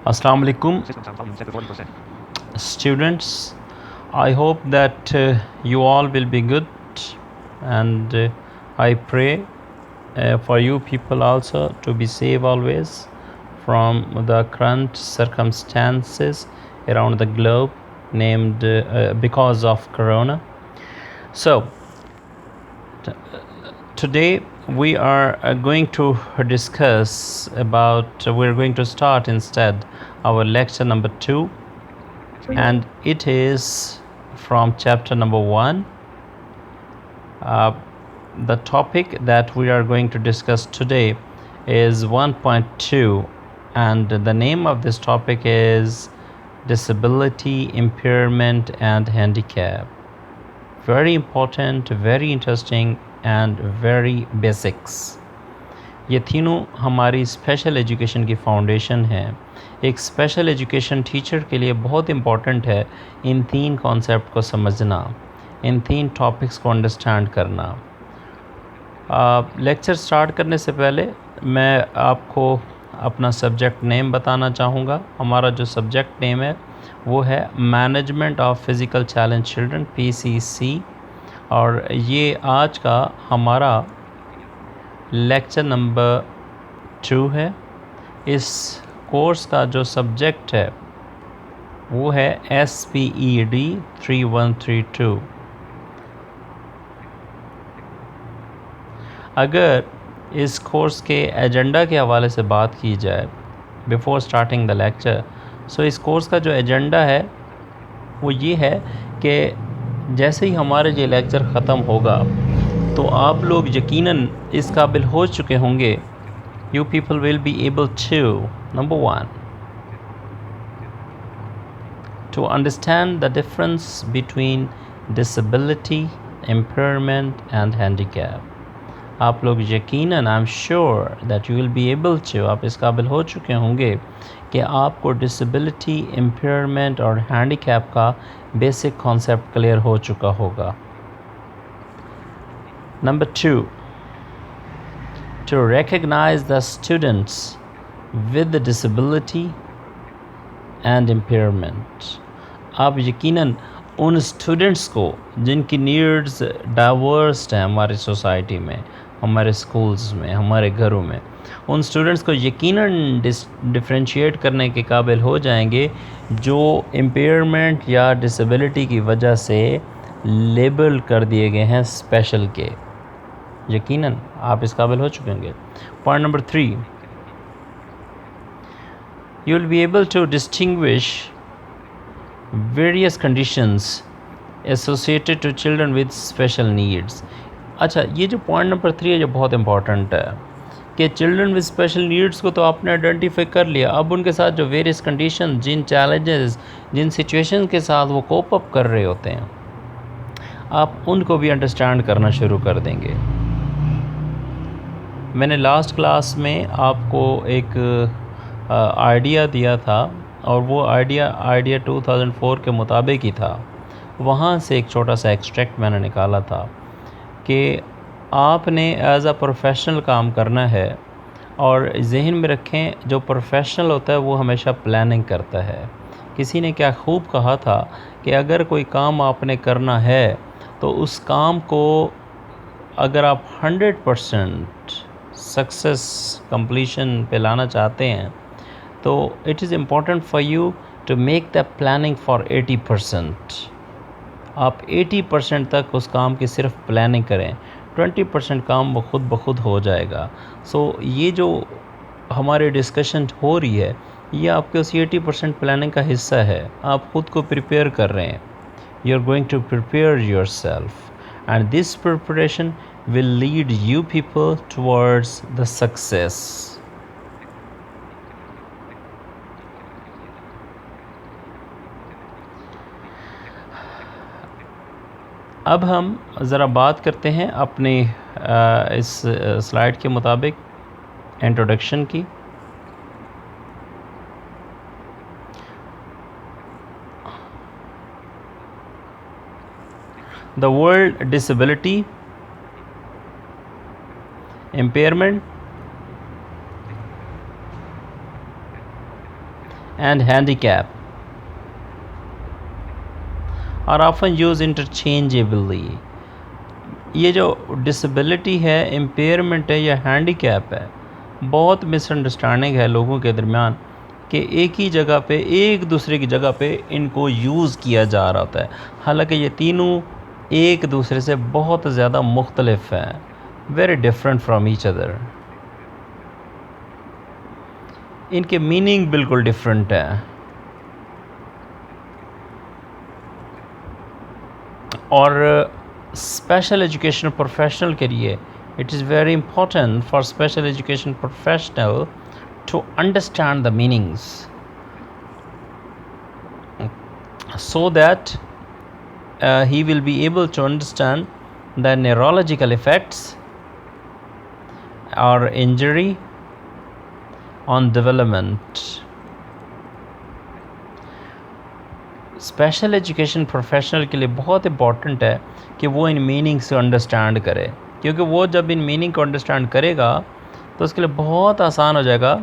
Assalamu alaikum, students. I hope that you all will be good, and I pray for you people also to be safe always from the current circumstances around the globe named because of corona. So today we are going to discuss about we're going to start instead our lecture number 2, and it is from chapter number 1. The topic that we are going to discuss today is 1.2, and the name of this topic is disability, impairment and handicap. Very important, very interesting and very basics. ये तीनों हमारी special education की foundation है. एक special education teacher के लिए बहुत important है इन 3 कॉन्सेप्ट को समझना, इन 3 टॉपिक्स को अंडरस्टैंड करना. लेक्चर स्टार्ट करने से पहले मैं आपको अपना सब्जेक्ट नेम बताना चाहूँगा. हमारा जो सब्जेक्ट नेम है वो है management of physical challenge children, PCC, और ये आज का हमारा लेक्चर नंबर 2 है. इस कोर्स का जो सब्जेक्ट है वो है SPED 3132. अगर इस कोर्स के एजेंडा के हवाले से बात की जाए बिफ़ोर स्टार्टिंग द लेक्चर, सो इस कोर्स का जो एजेंडा है वो ये है कि जैसे ही हमारे ये लेक्चर ख़त्म होगा तो आप लोग यकीनन इस काबिल हो चुके होंगे. You people will be able to, number 1, to understand the difference between disability, impairment and handicap. आप लोग यकीनन, I am sure that you will be able to, आप इस काबिल हो चुके होंगे कि आपको डिसेबिलिटी, इम्पेयरमेंट और हैंडीकैप का बेसिक कॉन्सेप्ट क्लियर हो चुका होगा. Number 2, to recognize the students with the disability and impairment. आप यकीनन उन स्टूडेंट्स को जिनकी नीड्स डाइवर्स हैं हमारी सोसाइटी में, हमारे स्कूल्स में, हमारे घरों में, उन स्टूडेंट्स को यकीनन डिफरेंशिएट करने के काबिल हो जाएंगे जो इम्पेयरमेंट या डिसेबिलिटी की वजह से लेबल कर दिए गए हैं स्पेशल के. यकीनन आप इस काबिल हो चुके होंगे. Point number 3, you will be able to distinguish various conditions associated to children with special needs. अच्छा, ये जो पॉइंट नंबर 3 है ये बहुत इंपॉर्टेंट है कि चिल्ड्रन विद स्पेशल नीड्स को तो आपने आइडेंटिफाई कर लिया. अब उनके साथ जो वेरियस कंडीशन, जिन चैलेंजेस, जिन सिचुएशन के साथ वो कोप अप कर रहे होते हैं, आप उनको भी अंडरस्टैंड करना शुरू कर देंगे. मैंने लास्ट क्लास में आपको एक आइडिया दिया था और वो आइडिया 2004 के मुताबिक ही था. वहाँ से एक छोटा सा एक्सट्रैक्ट मैंने निकाला था कि आपने एज अ प्रोफेशनल काम करना है, और जहन में रखें जो प्रोफेशनल होता है वो हमेशा प्लानिंग करता है. किसी ने क्या खूब कहा था कि अगर कोई काम आपने करना है तो उस काम को अगर आप 100% सक्सेस कंप्लीशन पे लाना चाहते हैं तो it is important for you to make the planning for 80%. आप 80% तक उस काम की सिर्फ प्लानिंग करें, 20% काम वो खुद ब खुद हो जाएगा. सो ये जो हमारी डिस्कशन हो रही है ये आपके उस 80% प्लानिंग का हिस्सा है. आप खुद को प्रिपेयर कर रहे हैं. You are going to prepare yourself and this preparation will lead you people towards the success. अब हम ज़रा बात करते हैं अपने इस स्लाइड के मुताबिक इंट्रोडक्शन की. The world disability, impairment and handicap are often used interchangeably. ये जो डिसेबिलिटी है, इम्पेयरमेंट है या हैंडीकैप है, बहुत मिसअंडरस्टैंडिंग है लोगों के दरमियान कि एक ही जगह पे, एक दूसरे की जगह पे इनको यूज़ किया जा रहा होता है, हालांकि ये तीनों एक दूसरे से बहुत ज़्यादा मुख्तलिफ हैं, very different from each other. इनके मीनिंग बिल्कुल डिफरेंट है। और स्पेशल एजुकेशन प्रोफेशनल के लिए it is very important for special education professional to understand the meanings so that he will be able to understand the neurological effects or injury on development. Special education professional के लिए बहुत important है कि वो इन meanings को understand करे, क्योंकि वो जब इन मीनिंग को अंडरस्टैंड करेगा तो उसके लिए बहुत आसान हो जाएगा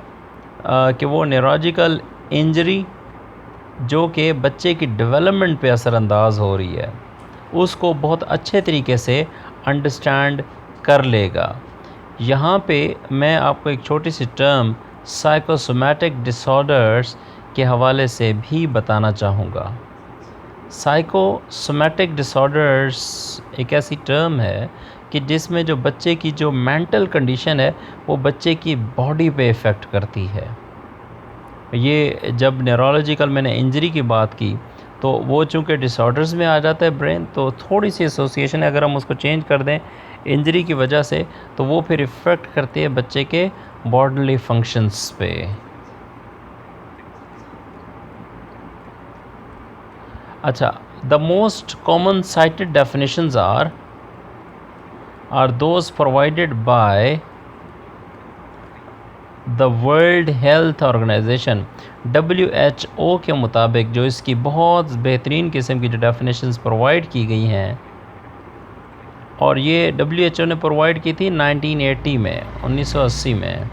कि वो न्यूरोलॉजिकल इंजरी जो कि बच्चे की डेवलपमेंट पे असरअंदाज हो रही है उसको बहुत अच्छे तरीके से अंडरस्टैंड कर लेगा। यहाँ पे मैं आपको एक छोटी सी टर्म साइकोसोमैटिक डिसऑर्डर्स के हवाले से भी बताना चाहूँगा। साइकोसोमैटिक डिसऑर्डर्स एक ऐसी टर्म है कि जिसमें जो बच्चे की जो मेंटल कंडीशन है वो बच्चे की बॉडी पे इफ़ेक्ट करती है। ये जब न्यूरोलॉजिकल मैंने इंजरी की बात की तो वो चूँकि डिसऑर्डर्स में आ जाता है ब्रेन, तो थोड़ी सी एसोसिएशन है, अगर हम उसको चेंज कर दें इंजरी की वजह से तो वो फिर इफ़ेक्ट करती है बच्चे के बॉडीली फंक्शंस पे। अच्छा, the most common cited definitions are those provided by the World Health Organization WHO के मुताबिक जो इसकी बहुत बेहतरीन किस्म की जो डेफिनेशंस प्रोवाइड की गई हैं, और ये WHO ने प्रोवाइड की थी 1980 में, 1980 में।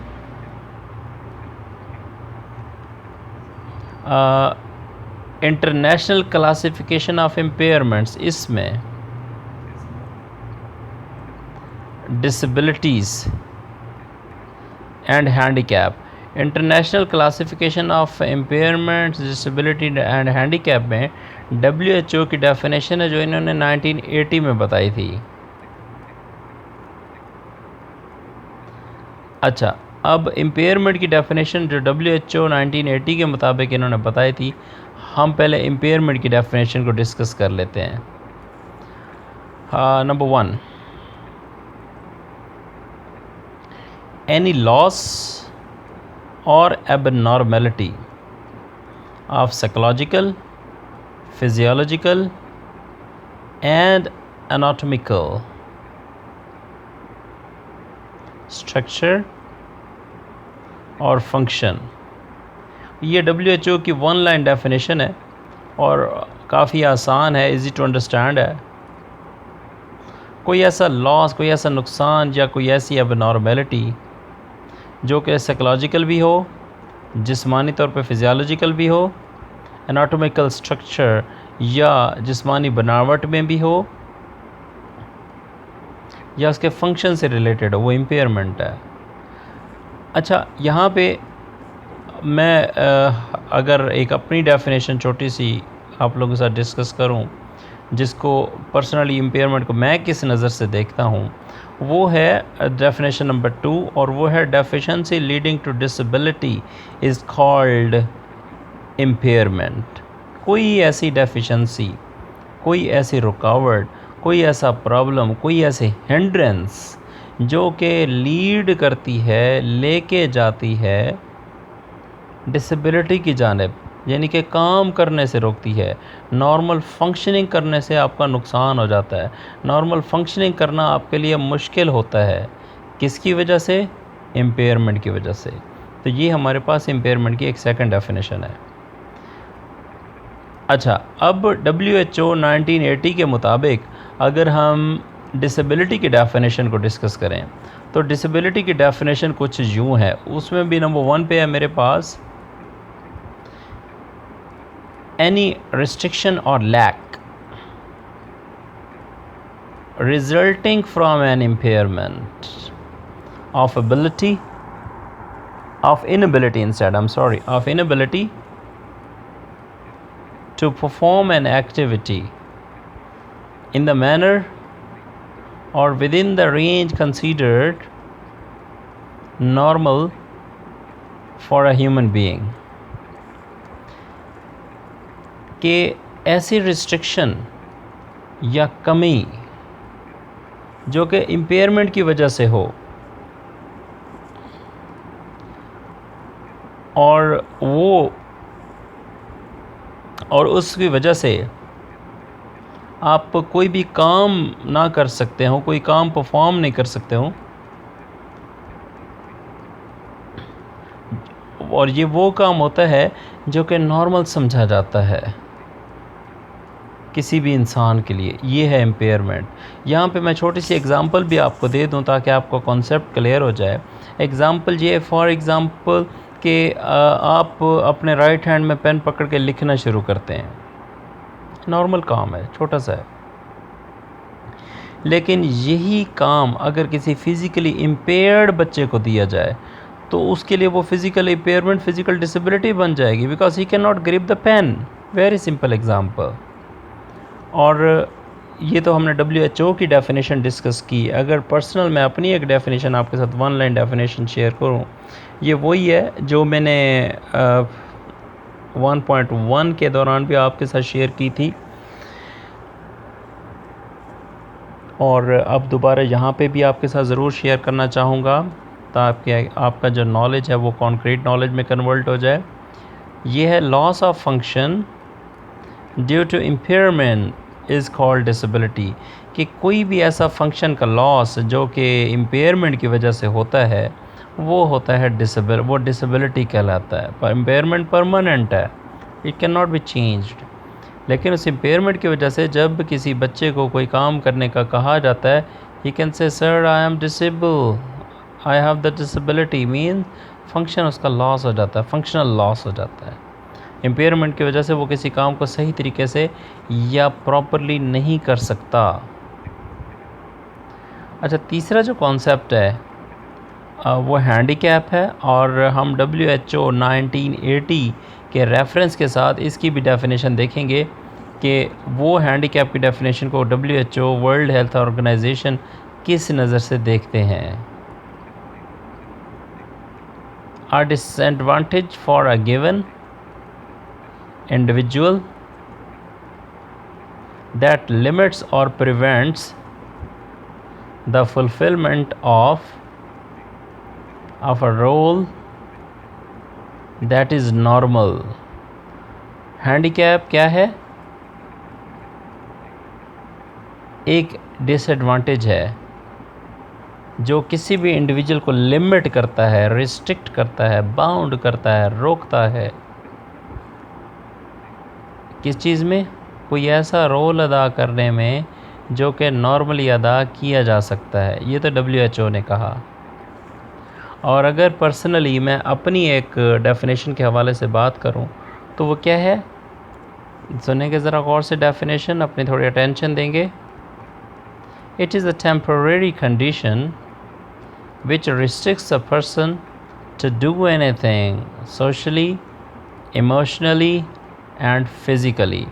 इंटरनेशनल क्लासिफिकेशन ऑफ इम्पेयरमेंट्स, इसमें disabilities and handicap, international classification of impairments, disability and handicap में WHO की डेफिनेशन है जो इन्होंने 1980 में बताई थी। अच्छा, अब इम्पेयरमेंट की डेफिनेशन जो WHO 1980 के मुताबिक इन्होंने बताई थी, हम पहले इम्पेयरमेंट की डेफिनेशन को डिस्कस कर लेते हैं। Number 1, any loss or abnormality of psychological, physiological and anatomical structure और function। ये WHO की 1 लाइन डेफिनेशन है और काफ़ी आसान है, इजी टू अंडरस्टैंड है। कोई ऐसा लॉस, कोई ऐसा नुकसान या कोई ऐसी एबनॉर्मेलिटी जो कि साइकोलॉजिकल भी हो, जिस्मानी तौर पे फिजियोलॉजिकल भी हो, एनाटॉमिकल स्ट्रक्चर या जिस्मानी बनावट में भी हो, या उसके फंक्शन से रिलेटेड हो, वो इम्पेयरमेंट है। अच्छा, यहाँ पे मैं अगर एक अपनी डेफिनेशन छोटी सी आप लोगों के साथ डिस्कस करूं, जिसको पर्सनली इम्पेयरमेंट को मैं किस नज़र से देखता हूं, वो है डेफिनेशन नंबर 2, और वो है deficiency leading to disability is called impairment. कोई ऐसी डेफिशिएंसी, कोई ऐसी रुकावट, कोई ऐसा प्रॉब्लम, कोई ऐसे हिंड्रेंस जो कि लीड करती है, लेके जाती है डिसेबिलिटी की जानिब, यानी कि काम करने से रोकती है, नॉर्मल फंक्शनिंग करने से आपका नुकसान हो जाता है, नॉर्मल फंक्शनिंग करना आपके लिए मुश्किल होता है। किसकी वजह से? इम्पेयरमेंट की वजह से। तो ये हमारे पास इम्पेयरमेंट की एक सेकंड डेफिनेशन है। अच्छा, अब WHO 1980 के मुताबिक अगर हम डिसेबिलिटी की डेफिनेशन को डिस्कस करें तो डिसेबिलिटी की डेफिनेशन कुछ यूँ है, उसमें भी नंबर 1 पे है मेरे पास any restriction or lack resulting from an impairment of inability to perform an activity in the manner or within the range considered normal for a human being. कि ऐसी रिस्ट्रिक्शन या कमी जो कि इम्पेयरमेंट की वजह से हो और उसकी वजह से आप कोई भी काम ना कर सकते हो, कोई काम परफॉर्म नहीं कर सकते हो, और ये वो काम होता है जो कि नॉर्मल समझा जाता है किसी भी इंसान के लिए। ये है इम्पेयरमेंट। यहाँ पे मैं छोटी सी एग्ज़ाम्पल भी आपको दे दूँ ताकि आपको कॉन्सेप्ट क्लियर हो जाए। एग्ज़ाम्पल ये, फॉर एग्ज़ाम्पल कि आप अपने राइट हैंड में पेन पकड़ के लिखना शुरू करते हैं, नॉर्मल काम है, छोटा सा है, लेकिन यही काम अगर किसी फ़िज़िकली इम्पेयर्ड बच्चे को दिया जाए तो उसके लिए वो फ़िज़िकल इम्पेयरमेंट, फ़िज़िकल डिसेबिलिटी बन जाएगी, because he can not grip the pen. Very simple example. और ये तो हमने WHO की डेफिनेशन डिस्कस की। अगर पर्सनल मैं अपनी एक डेफिनेशन आपके साथ 1 लाइन डेफिनेशन शेयर करूं, ये वही है जो मैंने 1.1 के दौरान भी आपके साथ शेयर की थी, और अब दोबारा यहाँ पे भी आपके साथ ज़रूर शेयर करना चाहूँगा ताकि आपका जो नॉलेज है वो कॉन्क्रीट नॉलेज में कन्वर्ट हो जाए। ये है loss of function due to impairment is called disability. कि कोई भी ऐसा फंक्शन का लॉस जो कि इम्पेयरमेंट की वजह से होता है वो होता है वो डिसेबिलिटी कहलाता है। पर इम्पेयरमेंट परमानेंट है, it can not be changed. लेकिन उस इम्पेयरमेंट की वजह से जब किसी बच्चे को कोई काम करने का कहा जाता है, he can say sir I am disable, I have the disability, mean function उसका लॉस हो जाता है, फंक्शनल लॉस हो जाता है। इम्पेयरमेंट की वजह से वो किसी काम को सही तरीके से या प्रॉपरली नहीं कर सकता। अच्छा, तीसरा जो कॉन्सेप्ट है वो हैंडीकैप है, और हम WHO 1980 के रेफरेंस के साथ इसकी भी डेफिनेशन देखेंगे कि वो हैंडीकैप की डेफिनेशन को WHO वर्ल्ड हेल्थ ऑर्गेनाइजेशन किस नज़र से देखते हैं। A disadvantage for a given individual that limits or prevents the fulfillment of a role that is normal। Handicap क्या है? एक डिसएडवांटेज है जो किसी भी इंडिविजुअल को लिमिट करता है, रिस्ट्रिक्ट करता है, बाउंड करता है, रोकता है। किस चीज़ में? कोई ऐसा रोल अदा करने में जो कि नॉर्मली अदा किया जा सकता है। ये तो WHO ने कहा। और अगर पर्सनली मैं अपनी एक डेफिनेशन के हवाले से बात करूं तो वो क्या है, सुनेंगे ज़रा गौर से डेफिनेशन, अपनी थोड़ी अटेंशन देंगे। It is a temporary condition which restricts a person to do anything socially, emotionally and physically।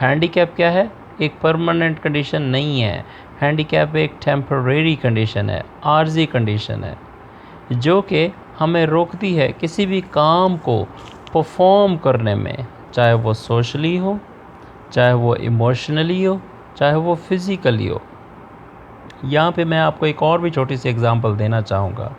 Handicap क्या है? एक परमानेंट कंडीशन नहीं है। हैंडीकैप एक टेम्परेरी कंडीशन है, आर्जी कंडीशन है, जो कि हमें रोकती है किसी भी काम को परफॉर्म करने में, चाहे वो सोशली हो, चाहे वो इमोशनली हो, चाहे वो फिज़िकली हो। यहाँ पे मैं आपको एक और भी छोटी सी एग्जांपल देना चाहूँगा।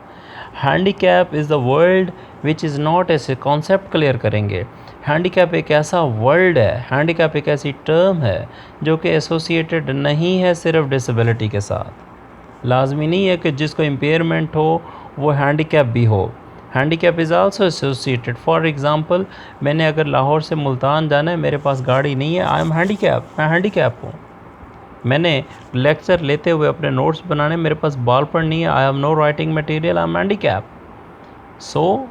Handicap is the world which is not, ऐसे कॉन्सेप्ट क्लियर करेंगे। हैंडीकैप एक ऐसा वर्ल्ड है, हैंडीकैप एक ऐसी टर्म है जो कि एसोसिएटेड नहीं है सिर्फ डिसेबिलिटी के साथ। लाजमी नहीं है कि जिसको इम्पेयरमेंट हो वो हैंडीकैप भी हो। Handicap is also associated. For example, मैंने अगर लाहौर से मुल्तान जाना है, मेरे पास गाड़ी नहीं है, आई एम हैंडीकैप, मैं हैंडीकैप हूँ। मैंने लेक्चर लेते हुए अपने नोट्स बनाने, मेरे पास बॉल पेन नहीं है, I have no writing material, I am handicap. So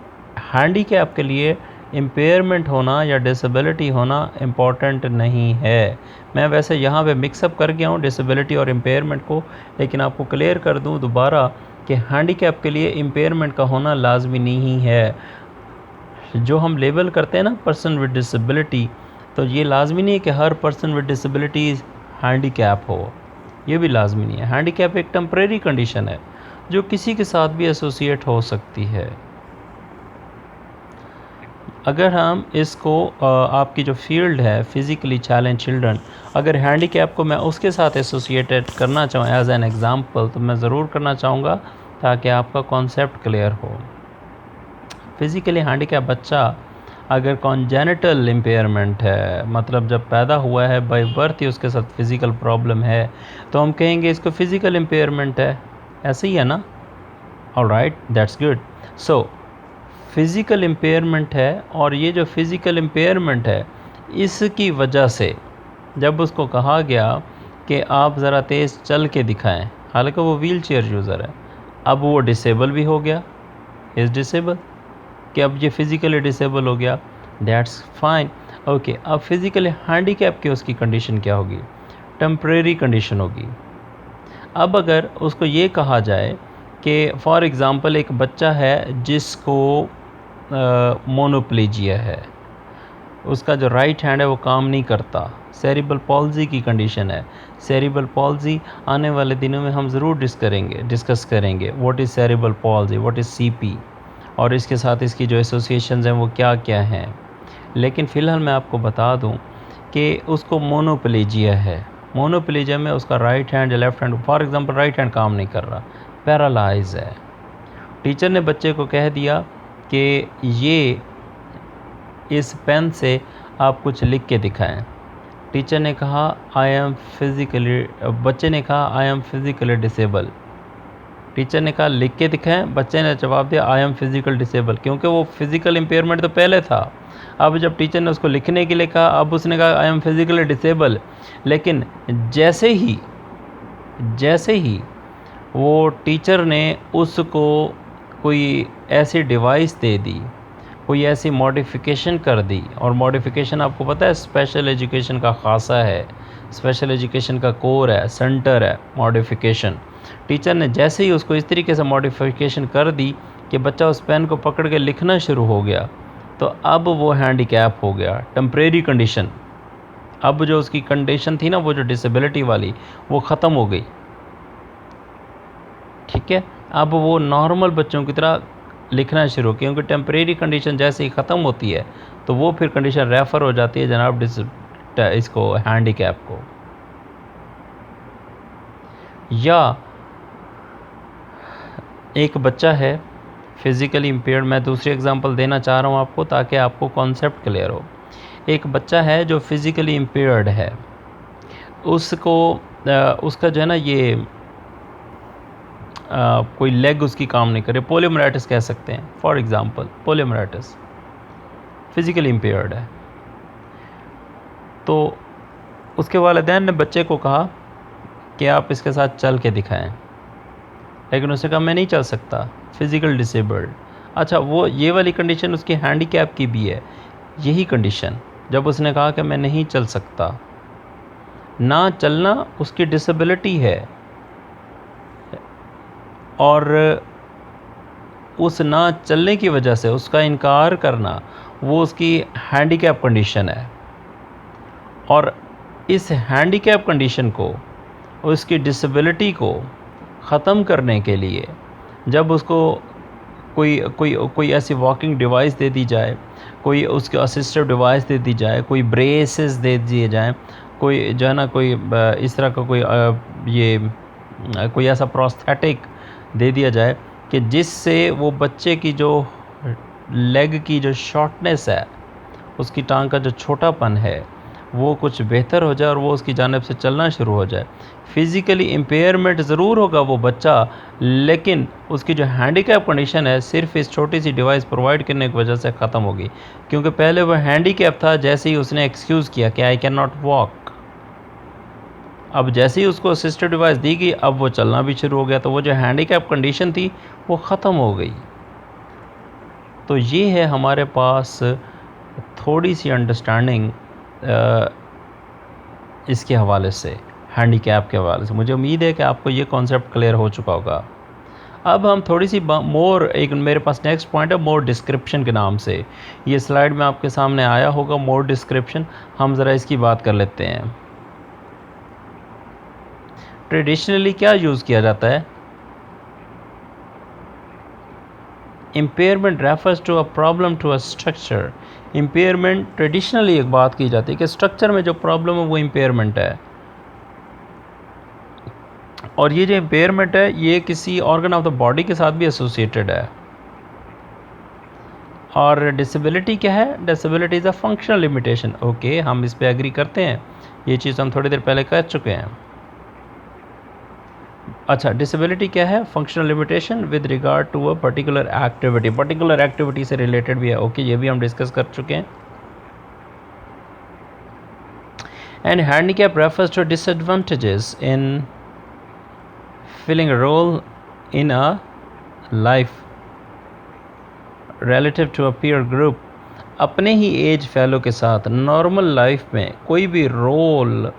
handicap के लिए इम्पेयरमेंट होना या डिसेबिलिटी होना इम्पॉर्टेंट नहीं है। मैं वैसे यहाँ पे मिक्सअप कर गया हूँ डिसेबिलिटी और इम्पेयरमेंट को, लेकिन आपको क्लियर कर दूँ दोबारा कि हैंडीकैप के लिए इम्पेयरमेंट का होना लाजमी नहीं है। जो हम लेबल करते हैं ना पर्सन विद डिसेबिलिटी, तो ये लाजमी नहीं है कि हर पर्सन विद डिसेबिलिटी हैंडीकैप हो, ये भी लाजमी नहीं है। हैंडीकैप एक टेम्परेरी कंडीशन है जो किसी के साथ भी एसोसिएट हो सकती है। अगर हम इसको आपकी जो फील्ड है फिज़िकली चैलेंज चिल्ड्रन, अगर हैंडीकैप को मैं उसके साथ एसोसिएटेड करना चाहूँ एज एन एग्ज़ाम्पल, तो मैं ज़रूर करना चाहूँगा ताकि आपका कॉन्सेप्ट क्लियर हो। फिज़िकली हैंडीकैप बच्चा अगर कॉन्जेनिटल इम्पेयरमेंट है, मतलब जब पैदा हुआ है बाय बर्थ ही उसके साथ फिज़िकल प्रॉब्लम है, तो हम कहेंगे इसको फिज़िकल इम्पेयरमेंट है। ऐसे ही है ना? Alright, that's good. So physical impairment है, और ये जो फिज़िकल इम्पेयरमेंट है इसकी वजह से जब उसको कहा गया कि आप ज़रा तेज़ चल के दिखाएं, हालांकि वो व्हील चेयर यूज़र है, अब वो डिसेबल भी हो गया, इज़ डिसेबल, कि अब ये फिज़िकली डिसेबल हो गया, दैट्स फाइन, ओके। अब फिज़िकली हैंडीकैप की उसकी कंडीशन क्या होगी? टेम्परेरी कंडीशन होगी। अब अगर उसको ये कहा जाए कि फॉर एग्ज़ाम्पल एक बच्चा है जिसको मोनोप्लेजिया है, उसका जो राइट हैंड है वो काम नहीं करता, सेरिब्रल पॉल्जी की कंडीशन है। सेरिब्रल पॉल्जी आने वाले दिनों में हम ज़रूर डिस्कस करेंगे what is cerebral palsy, what is CP, और इसके साथ इसकी जो एसोसिएशंस हैं वो क्या क्या हैं। लेकिन फ़िलहाल मैं आपको बता दूं कि उसको मोनोप्लेजिया है। मोनोप्लेजिया में उसका राइट हैंड या left hand, for example right hand काम नहीं कर रहा, पैरालाइज है। टीचर ने बच्चे को कह दिया कि ये इस पेन से आप कुछ लिख के दिखाएं। टीचर ने कहा बच्चे ने कहा I am physically disable. Teacher ने कहा लिख के दिखाएं, बच्चे ने जवाब दिया आई एम फिज़िकल डिसेबल, क्योंकि वो फिज़िकल इम्पेयरमेंट तो पहले था। अब जब टीचर ने उसको लिखने के लिए कहा, अब उसने कहा आई एम फिज़िकली डिसेबल। लेकिन जैसे ही वो टीचर ने उसको कोई ऐसी डिवाइस दे दी, कोई ऐसी मॉडिफिकेशन कर दी, और मॉडिफिकेशन आपको पता है स्पेशल एजुकेशन का खासा है, स्पेशल एजुकेशन का कोर है, सेंटर है मॉडिफिकेशन। टीचर ने जैसे ही उसको इस तरीके से मॉडिफिकेशन कर दी कि बच्चा उस पेन को पकड़ के लिखना शुरू हो गया, तो अब वो हैंडीकैप हो गया, टेम्परेरी कंडीशन। अब जो उसकी कंडीशन थी ना, वो जो डिसेबिलिटी वाली, वो ख़त्म हो गई, ठीक है। अब वो नॉर्मल बच्चों की तरह लिखना शुरू, क्योंकि टेम्परेरी कंडीशन जैसे ही ख़त्म होती है तो वो फिर कंडीशन रेफ़र हो जाती है जनाब इसको हैंडीकैप को। या एक बच्चा है फिज़िकली इम्पेयर्ड, मैं दूसरी एग्जांपल देना चाह रहा हूँ आपको ताकि आपको कॉन्सेप्ट क्लियर हो। एक बच्चा है जो फिज़िकली इम्पेयर्ड है, उसको उसका जो है ना ये कोई लेग उसकी काम नहीं करे, पोलियोमाइलाइटिस कह सकते हैं for example, poliomyelitis, physically impaired है। तो उसके वालिदैन ने बच्चे को कहा कि आप इसके साथ चल के दिखाएं, लेकिन उसने कहा मैं नहीं चल सकता, फिज़िकल डिसेबल्ड। अच्छा, वो ये वाली कंडीशन उसकी हैंडीकैप की भी है, यही कंडीशन। जब उसने कहा कि मैं नहीं चल सकता, ना चलना उसकी डिसेबिलिटी है, और उस ना चलने की वजह से उसका इनकार करना वो उसकी हैंडीकैप कंडीशन है। और इस हैंडीकैप कंडीशन को, उसकी डिसेबिलिटी को ख़त्म करने के लिए जब उसको कोई ऐसी वॉकिंग डिवाइस दे दी जाए, कोई उसके असिस्टिव डिवाइस दे दी जाए, कोई ब्रेसेस दे दिए जाएँ, कोई जो है ना कोई इस तरह का कोई ऐसा प्रोस्थेटिक दे दिया जाए कि जिससे वो बच्चे की जो लेग की जो शॉर्टनेस है, उसकी टांग का जो छोटापन है, वो कुछ बेहतर हो जाए और वो उसकी जानिब से चलना शुरू हो जाए। फिज़िकली इम्पेयरमेंट ज़रूर होगा वो बच्चा, लेकिन उसकी जो हैंडीकैप कंडीशन है सिर्फ इस छोटी सी डिवाइस प्रोवाइड करने की वजह से ख़त्म होगी, क्योंकि पहले वो हैंडीकैप था, जैसे ही उसने एक्सक्यूज़ किया कि आई कैन नॉट वॉक, अब जैसे ही उसको असिस्टिव डिवाइस दी गई, अब वो चलना भी शुरू हो गया, तो वो जो हैंडीकैप कंडीशन थी वो ख़त्म हो गई। तो ये है हमारे पास थोड़ी सी अंडरस्टैंडिंग इसके हवाले से, हैंडीकैप के हवाले से। मुझे उम्मीद है कि आपको ये कॉन्सेप्ट क्लियर हो चुका होगा। अब हम थोड़ी सी मोर, एक मेरे पास नेक्स्ट पॉइंट है मोर डिस्क्रिप्शन के नाम से। ये स्लाइड में आपके सामने आया होगा मोर डिस्क्रिप्शन, हम ज़रा इसकी बात कर लेते हैं। ट्रेडिशनली क्या यूज़ किया जाता है? Impairment refers to a problem to a structure. Impairment traditionally एक बात की जाती है कि स्ट्रक्चर में जो प्रॉब्लम है वो इम्पेयरमेंट है, और ये जो इम्पेयरमेंट है ये किसी ऑर्गन ऑफ द बॉडी के साथ भी एसोसिएटेड है। और डिसेबिलिटी क्या है? Disability is a functional limitation. Okay, हम इस पे एग्री करते हैं, ये चीज़ हम थोड़ी देर पहले कह चुके हैं। अच्छा, डिसेबिलिटी क्या है? Functional limitation with regard to a particular activity, particular activity से रिलेटेड भी है। ओके, ये भी हम डिस्कस कर चुके हैं। And handicap refers to disadvantages in filling a role in a life relative to a peer group। अपने ही एज फैलो के साथ नॉर्मल लाइफ में कोई भी रोल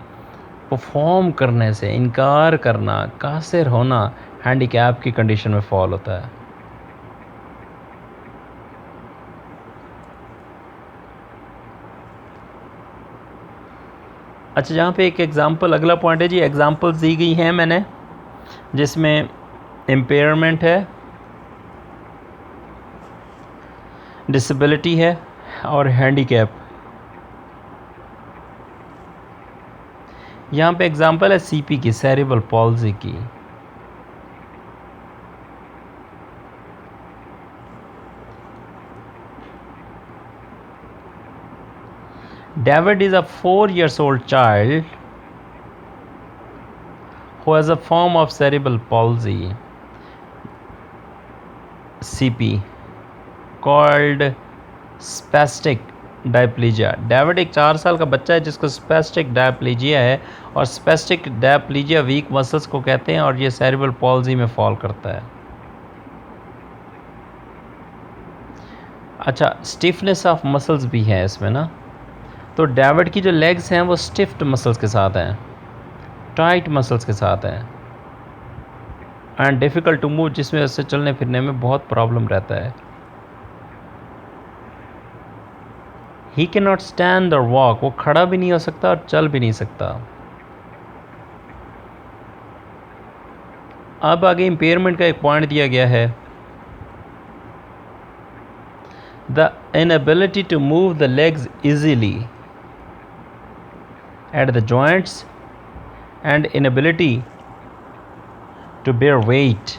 परफॉर्म करने से इनकार करना, कासिर होना, हैंडीकैप की कंडीशन में फॉल होता है। अच्छा, यहाँ पे एक एग्जांपल, अगला पॉइंट है जी, एग्जांपल्स दी गई हैं मैंने, जिसमें इम्पेयरमेंट है, डिसेबिलिटी है और हैंडीकैप। यहाँ पे एग्जांपल है सीपी की, सेरेब्रल पॉल्जी की। David is a 4-year-old child who has a form of cerebral palsy, CP, called spastic diplegia. David एक 4 साल का बच्चा है जिसको स्पेस्टिक डायप्लीजिया है, और स्पेस्टिक डायप्लीजिया वीक मसल्स को कहते हैं, और ये सेरेब्रल पॉल्जी में फॉल करता है। अच्छा, स्टिफनेस ऑफ मसल्स भी है इसमें ना, तो डेविड की जो लेग्स हैं वो स्टिफ्ड मसल्स के साथ हैं, टाइट मसल्स के साथ हैं, एंड डिफ़िकल्ट टू मूव, जिसमें उससे चलने फिरने में बहुत प्रॉब्लम रहता है। ही कैन नॉट स्टैंड और वॉक, वो खड़ा भी नहीं हो सकता और चल भी नहीं सकता। अब आगे इम्पेयरमेंट का एक पॉइंट दिया गया है, the inability to move the legs easily at the joints and inability to bear weight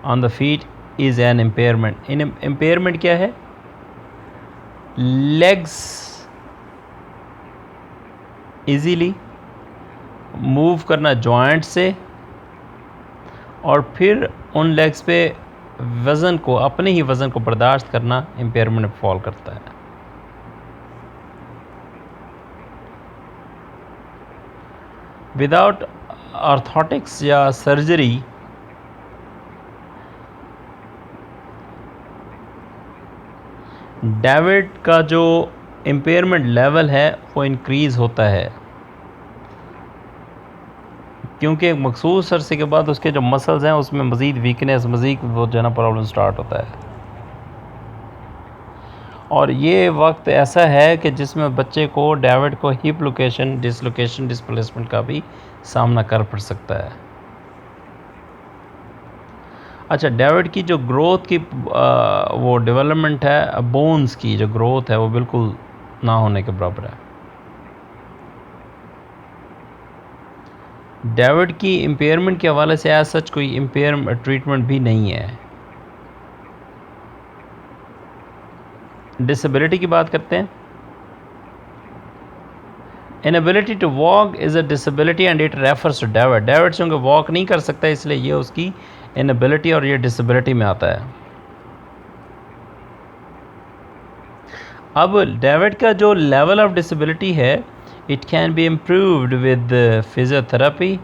on the feet is an impairment। impairment क्या है? legs easily move करना joint से, और फिर उन legs पे वज़न को, अपने ही वज़न को बर्दाश्त करना impairment में फॉल करता है। विदाउट ऑर्थोटिक्स या सर्जरी डेविड का जो इम्पेयरमेंट लेवल है वो इंक्रीज़ होता है, क्योंकि एक मखसूस अरसे के बाद उसके जो मसल्स हैं उसमें मज़ीद वीकनेस, मज़ीद वो जो है ना प्रॉब्लम स्टार्ट होता है। और ये वक्त ऐसा है कि जिसमें बच्चे को, डेविड को हिप लोकेशन, डिसलोकेशन, डिस्प्लेसमेंट का भी सामना कर पड़ सकता है। अच्छा, डेविड की जो ग्रोथ की वो डेवलपमेंट है, बोन्स की जो ग्रोथ है वो बिल्कुल ना होने के बराबर है। डेविड की इम्पेयरमेंट के हवाले से एज सच कोई इम्पेयरमेंट ट्रीटमेंट भी नहीं है। डिसेबिलिटी की बात करते हैं। Inability to walk is a disability and it refers to David. David चूँकि वॉक नहीं कर सकता इसलिए ये उसकी इनएबिलिटी और ये डिसेबिलिटी में आता है। अब डेविड का जो लेवल ऑफ डिसेबिलिटी है, it can be improved with physiotherapy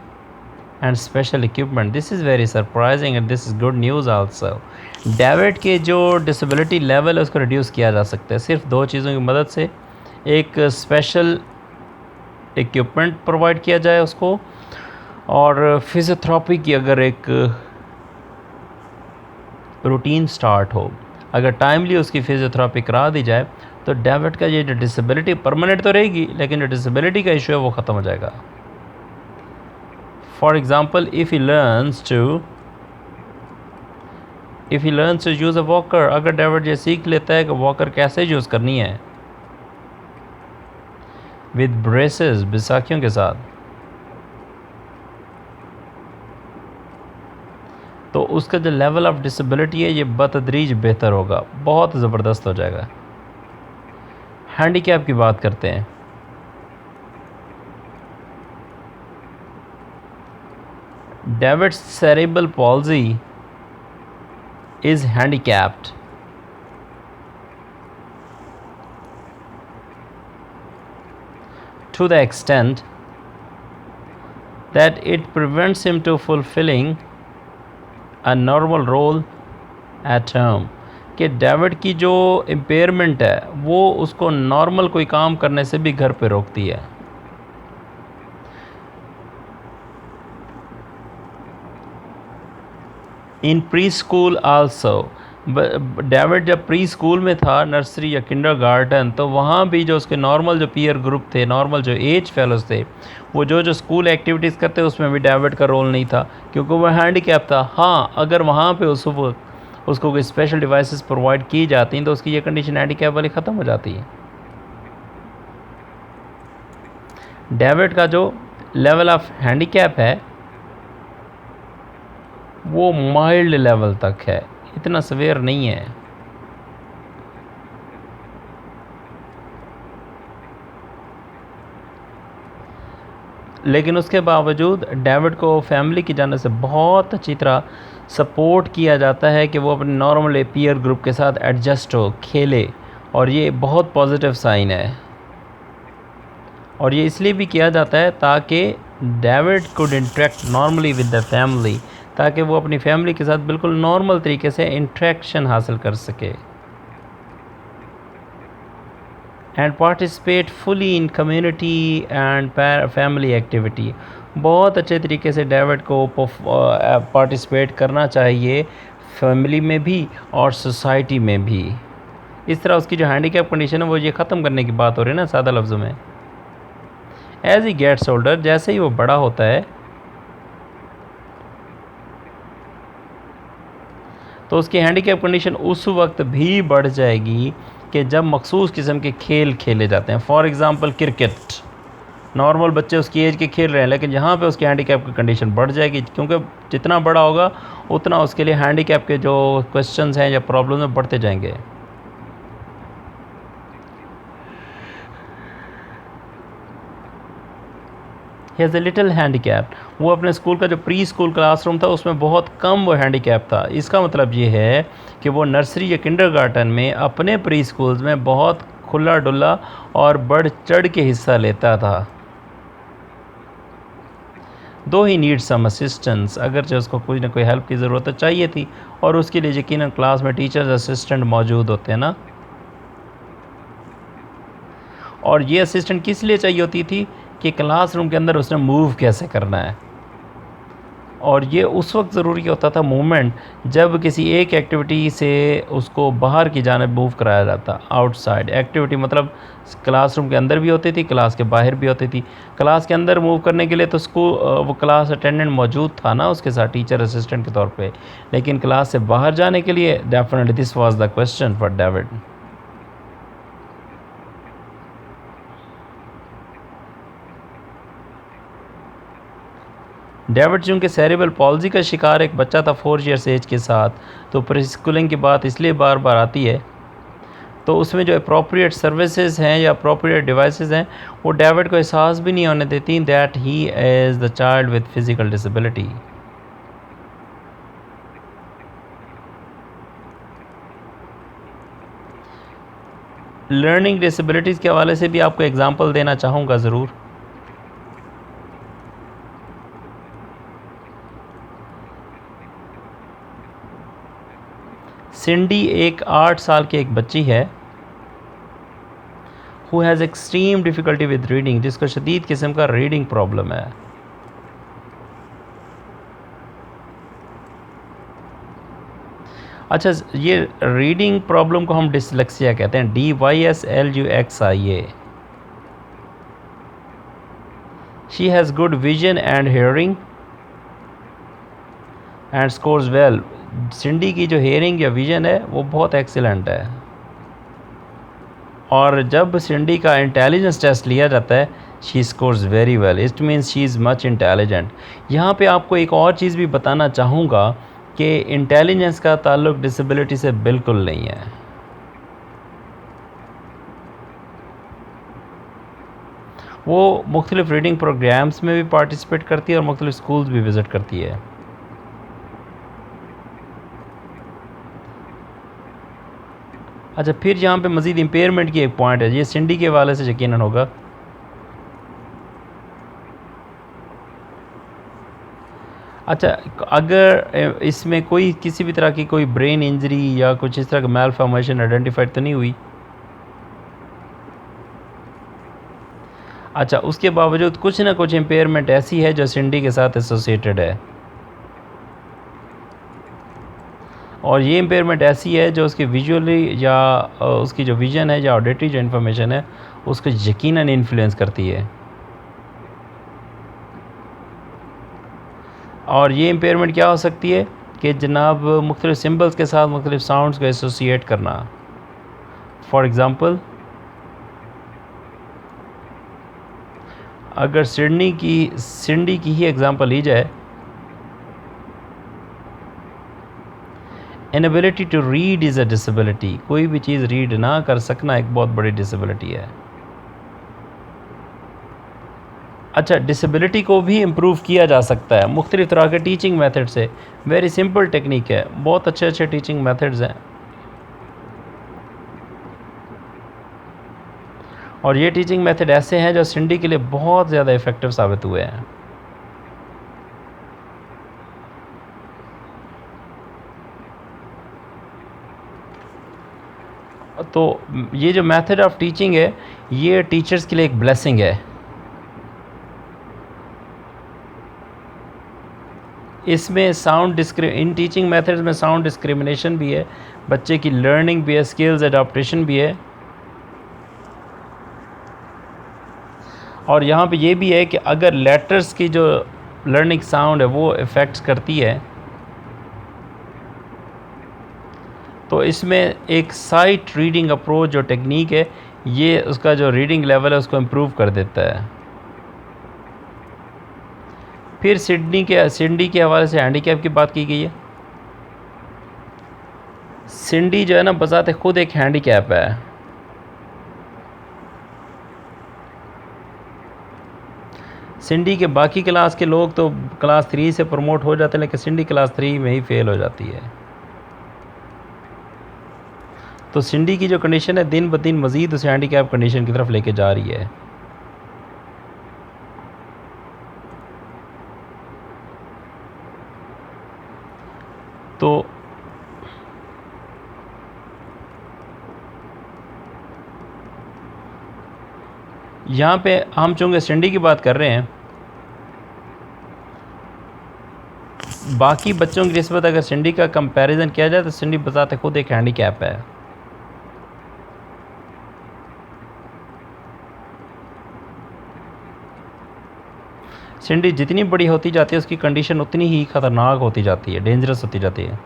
and special equipment. This is very surprising and this is good news also. David के जो डिसेबिलिटी लेवल है उसको रिड्यूस किया जा सकता है सिर्फ दो चीज़ों की मदद से। एक स्पेशल इक्विपमेंट प्रोवाइड किया जाए उसको, और फिजियोथेरेपी की अगर एक रूटीन स्टार्ट हो, अगर टाइमली उसकी फिजियोथेरेपी करा दी जाए तो डेविड का ये जो डिसेबिलिटी परमानेंट तो रहेगी, लेकिन जो डिसेबिलिटी का इशू है वो ख़त्म हो जाएगा। For example if he learns to use a walker, अगर डेविड ये सीख लेता है कि वॉकर कैसे यूज़ करनी है विद ब्रेसेस, बिसाखियों के साथ, तो उसका जो लेवल ऑफ डिसेबिलिटी है ये बतदरीज बेहतर होगा, बहुत ज़बरदस्त हो जाएगा। हैंडीकैप की बात करते हैं। David's cerebral palsy is handicapped to the extent that it prevents him to fulfilling a normal role at home, कि डेविड की जो इम्पेयरमेंट है वो उसको नॉर्मल कोई काम करने से भी घर पे रोकती है। इन प्री स्कूल आल्सो, डेविड जब प्री स्कूल में था, नर्सरी या किंडरगार्टन, तो वहाँ भी जो उसके नॉर्मल जो पीयर ग्रुप थे, नॉर्मल जो एज फेलोज थे, वो जो स्कूल एक्टिविटीज़ करते उसमें भी डेविड का रोल नहीं था क्योंकि वो हैंडीकैप था। हाँ, अगर वहाँ पे उसको कोई स्पेशल डिवाइसेस प्रोवाइड की जाती तो उसकी ये कंडीशन हैंडीकैप वाली ख़त्म हो जाती है। डेविड का जो लेवल ऑफ हैंडीकैप है वो माइल्ड लेवल तक है, इतना सवेयर नहीं है। लेकिन उसके बावजूद डेविड को फैमिली की जाने से बहुत अच्छी तरह सपोर्ट किया जाता है कि वो अपने नॉर्मल पीयर ग्रुप के साथ एडजस्ट हो, खेले, और ये बहुत पॉजिटिव साइन है। और ये इसलिए भी किया जाता है ताकि David could interact normally with the family, ताकि वो अपनी फैमिली के साथ बिल्कुल नॉर्मल तरीके से इंटरेक्शन हासिल कर सके and participate fully in community and family activity. बहुत अच्छे तरीके से डेविड को पार्टिसिपेट करना चाहिए फैमिली में भी और सोसाइटी में भी। इस तरह उसकी जो हैंडीकैप कंडीशन है वो ये ख़त्म करने की बात हो रही है ना, सादा लफ्ज़ों में। एज ही गेट्स ओल्डर, जैसे ही वो बड़ा होता है तो उसकी हैंडीकैप कंडीशन उस वक्त भी बढ़ जाएगी कि जब मखसूस किस्म के खेल खेले जाते हैं। फॉर एग्ज़ाम्पल क्रिकेट, नॉर्मल बच्चे उसकी एज के खेल रहे हैं, लेकिन यहाँ पे उसकी हैंडीकैप की कंडीशन बढ़ जाएगी क्योंकि जितना बड़ा होगा उतना उसके लिए हैंडीकैप के जो क्वेश्चंस हैं या प्रॉब्लम हैं बढ़ते जाएंगे। He has a little handicap, वो अपने स्कूल का जो प्री स्कूल क्लासरूम था उसमें बहुत कम वो हैंडीकैप था। इसका मतलब ये है कि वो नर्सरी या किंडरगार्टन में अपने प्री स्कूल्स में बहुत खुला डुला और बढ़ चढ़ के हिस्सा लेता था। दो ही नीड सम असिस्टेंस, अगरचे उसको कोई ना कोई हेल्प की ज़रूरत चाहिए थी, और उसके लिए यकीनन क्लास में टीचर्स असिस्टेंट मौजूद होते हैं ना। और ये असिस्टेंट किस लिए चाहिए होती थी कि क्लासरूम के अंदर उसने मूव कैसे करना है, और ये उस वक्त ज़रूरी होता था मूवमेंट जब किसी एक एक्टिविटी से उसको बाहर की जानिब मूव कराया जाता। आउटसाइड एक्टिविटी मतलब क्लासरूम के अंदर भी होती थी, क्लास के बाहर भी होती थी। क्लास के अंदर मूव करने के लिए तो वो क्लास अटेंडेंट मौजूद था ना उसके साथ, टीचर असिस्टेंट के तौर पे, लेकिन क्लास से बाहर जाने के लिए definitely this was the question for David. David चूँकि सेरेब्रल पॉल्जी का शिकार एक बच्चा था 4 ईयर्स एज के साथ, तो प्री स्कूलिंग की बात इसलिए बार बार आती है, तो उसमें जो अप्रोप्रिएट सर्विसेज हैं या अप्रोप्रिएट डिवाइसेस हैं वो डेविड को एहसास भी नहीं होने देती that he is the child with physical disability. Learning disabilities के हवाले से भी आपको एग्जांपल देना चाहूँगा ज़रूर। सिंडी एक 8 साल की एक बच्ची है who has extreme difficulty with reading, जिसको शदीद किस्म का रीडिंग प्रॉब्लम है। अच्छा, ये रीडिंग प्रॉब्लम को हम डिसलेक्सिया कहते हैं, DYSLUXIA। She has good vision and hearing and scores well. Cindy की जो हेयरिंग या विजन है वो बहुत एक्सीलेंट है, और जब सिंडी का इंटेलिजेंस टेस्ट लिया जाता है she scores very well, it means she is much intelligent. यहाँ पे आपको एक और चीज़ भी बताना चाहूँगा कि इंटेलिजेंस का ताल्लुक डिसेबिलिटी से बिल्कुल नहीं है। वो मुख्तलिफ़ रीडिंग प्रोग्राम्स में भी पार्टिसिपेट करती है और मुख्तलिफ़ स्कूल्स भी विज़िट करती है। अच्छा, फिर यहाँ पे मज़ीद इम्पेयरमेंट की एक पॉइंट है, ये सिंडी के हवाले से यकीनन होगा। अच्छा, अगर इसमें कोई किसी भी तरह की कोई ब्रेन इंजरी या कुछ इस तरह का मेल फॉर्मेशन आइडेंटिफाइड तो नहीं हुई? अच्छा, उसके बावजूद कुछ ना कुछ इम्पेयरमेंट ऐसी है जो सिंडी के साथ एसोसिएटेड है, और ये इम्पेयरमेंट ऐसी है जो उसकी विजुअली या उसकी जो विज़न है या ऑडिटरी जो इन्फॉर्मेशन है उसको यकीनन इन्फ्लुएंस करती है। और ये इम्पेयरमेंट क्या हो सकती है कि जनाब मुख्तलिफ़ सिम्बल्स के साथ मुख्तलिफ़ साउंड्स को एसोसिएट करना। फॉर एग्ज़ाम्पल, अगर सिंडी की ही एग्ज़ाम्पल ली जाए, inability to read is a disability. कोई भी चीज़ रीड ना कर सकना एक बहुत बड़ी डिसेबिलिटी है। अच्छा, डिसेबिलिटी को भी इम्प्रूव किया जा सकता है मुख्तलिफ़ तरह के टीचिंग मेथड से। वेरी सिंपल टेक्निक है, बहुत अच्छे अच्छे टीचिंग मेथड्स हैं, और ये टीचिंग मेथड ऐसे हैं जो सिंडी के लिए बहुत ज़्यादा इफ़ेक्टिव साबित हुए हैं। तो ये जो मेथड ऑफ टीचिंग है ये टीचर्स के लिए एक ब्लेसिंग है। इसमें इन टीचिंग मेथड्स में साउंड डिस्क्रिमिनेशन भी है, बच्चे की लर्निंग भी है, स्किल्स एडाप्टेशन भी है, और यहाँ पे ये भी है कि अगर लेटर्स की जो लर्निंग साउंड है वो इफ़ेक्ट करती है तो इसमें एक साइट रीडिंग अप्रोच जो टेक्निक है ये उसका जो रीडिंग लेवल है उसको इम्प्रूव कर देता है। फिर सिंडी के हवाले से हैंडीकैप की बात की गई है। सिंडी जो है ना बज़ाते खुद एक हैंडीकैप है। सिंडी के बाकी क्लास के लोग तो क्लास 3 से प्रमोट हो जाते हैं, लेकिन सिंडी क्लास 3 में ही फेल हो जाती है। तो सिंडी की जो कंडीशन है दिन ब दिन मज़ीद उसे हैंडीकैप कंडीशन की तरफ लेके जा रही है। तो यहाँ पे हम चूँकि सिंडी की बात कर रहे हैं, बाकी बच्चों की निस्बत अगर सिंडी का कंपैरिजन किया जाए तो सिंडी बज़ाते खुद एक हैंडीकैप है। सिंडी जितनी बड़ी होती जाती है उसकी कंडीशन उतनी ही ख़तरनाक होती जाती है, डेंजरस होती जाती है।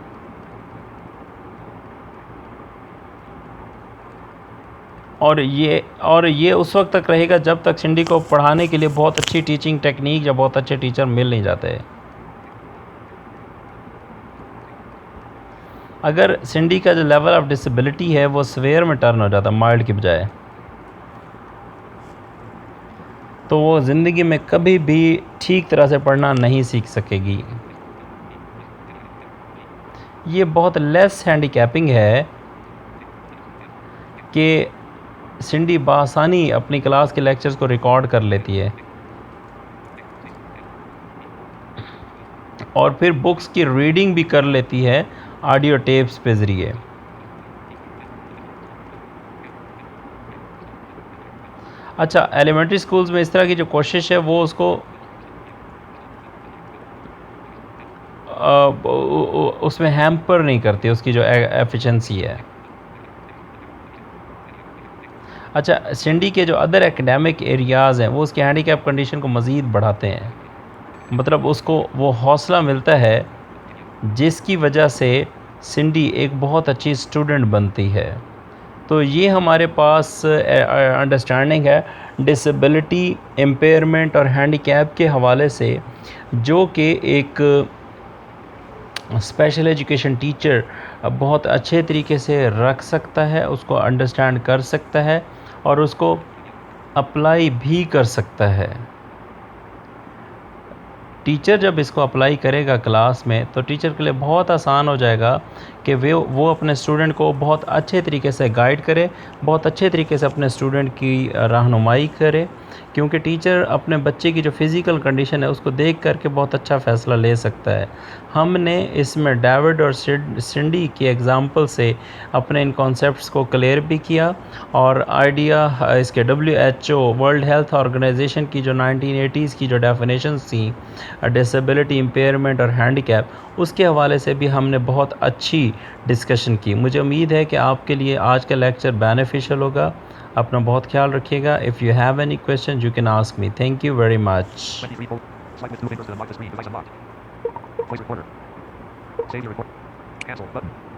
और ये उस वक्त तक रहेगा जब तक सिंडी को पढ़ाने के लिए बहुत अच्छी टीचिंग टेक्निक या बहुत अच्छे टीचर मिल नहीं जाते। अगर सिंडी का जो लेवल ऑफ डिसेबिलिटी है वो सवेयर में टर्न हो जाता माइल्ड की बजाय, तो वो ज़िंदगी में कभी भी ठीक तरह से पढ़ना नहीं सीख सकेगी। ये बहुत लेस हैंडीकैपिंग है कि सिंडी बासानी अपनी क्लास के लेक्चर्स को रिकॉर्ड कर लेती है और फिर बुक्स की रीडिंग भी कर लेती है ऑडियो टेप्स पे ज़रिए। अच्छा, एलिमेंट्री स्कूल्स में इस तरह की जो कोशिश है वो उसको उसमें हैम्पर नहीं करती उसकी जो एफिशिएंसी है। अच्छा, सिंडी के जो अदर एकेडमिक एरियाज़ हैं वो उसके हैंडीकैप कंडीशन को मज़ीद बढ़ाते हैं, मतलब उसको वो हौसला मिलता है जिसकी वजह से सिंडी एक बहुत अच्छी स्टूडेंट बनती है। तो ये हमारे पास अंडरस्टैंडिंग है डिसेबिलिटी, इम्पेयरमेंट और हैंडीकैप के हवाले से, जो कि एक स्पेशल एजुकेशन टीचर बहुत अच्छे तरीके से रख सकता है, उसको अंडरस्टैंड कर सकता है और उसको अप्लाई भी कर सकता है। टीचर जब इसको अप्लाई करेगा क्लास में तो टीचर के लिए बहुत आसान हो जाएगा कि वो अपने स्टूडेंट को बहुत अच्छे तरीके से गाइड करे, बहुत अच्छे तरीके से अपने स्टूडेंट की रहनुमाई करे, क्योंकि टीचर अपने बच्चे की जो फ़िज़िकल कंडीशन है उसको देख करके बहुत अच्छा फ़ैसला ले सकता है। हमने इसमें डेविड और सिंडी के एग्ज़ाम्पल से अपने इन कॉन्सेप्ट्स को क्लियर भी किया और आइडिया इसके WHO वर्ल्ड हेल्थ ऑर्गेनाइजेशन की जो 1980s की जो डेफिनेशंस थी डिसेबिलिटी, इम्पेयरमेंट और हैंडीकैप, उसके हवाले से भी हमने बहुत अच्छी डिस्कशन की। मुझे उम्मीद है कि आपके लिए आज का लेक्चर बेनिफिशियल होगा। अपना बहुत ख्याल रखिएगा। If you have any question you can ask me. Thank you very much. 23 full. Select with two fingers to unlock the screen. Device unlocked. Voice recorder. Save your report. Cancel button.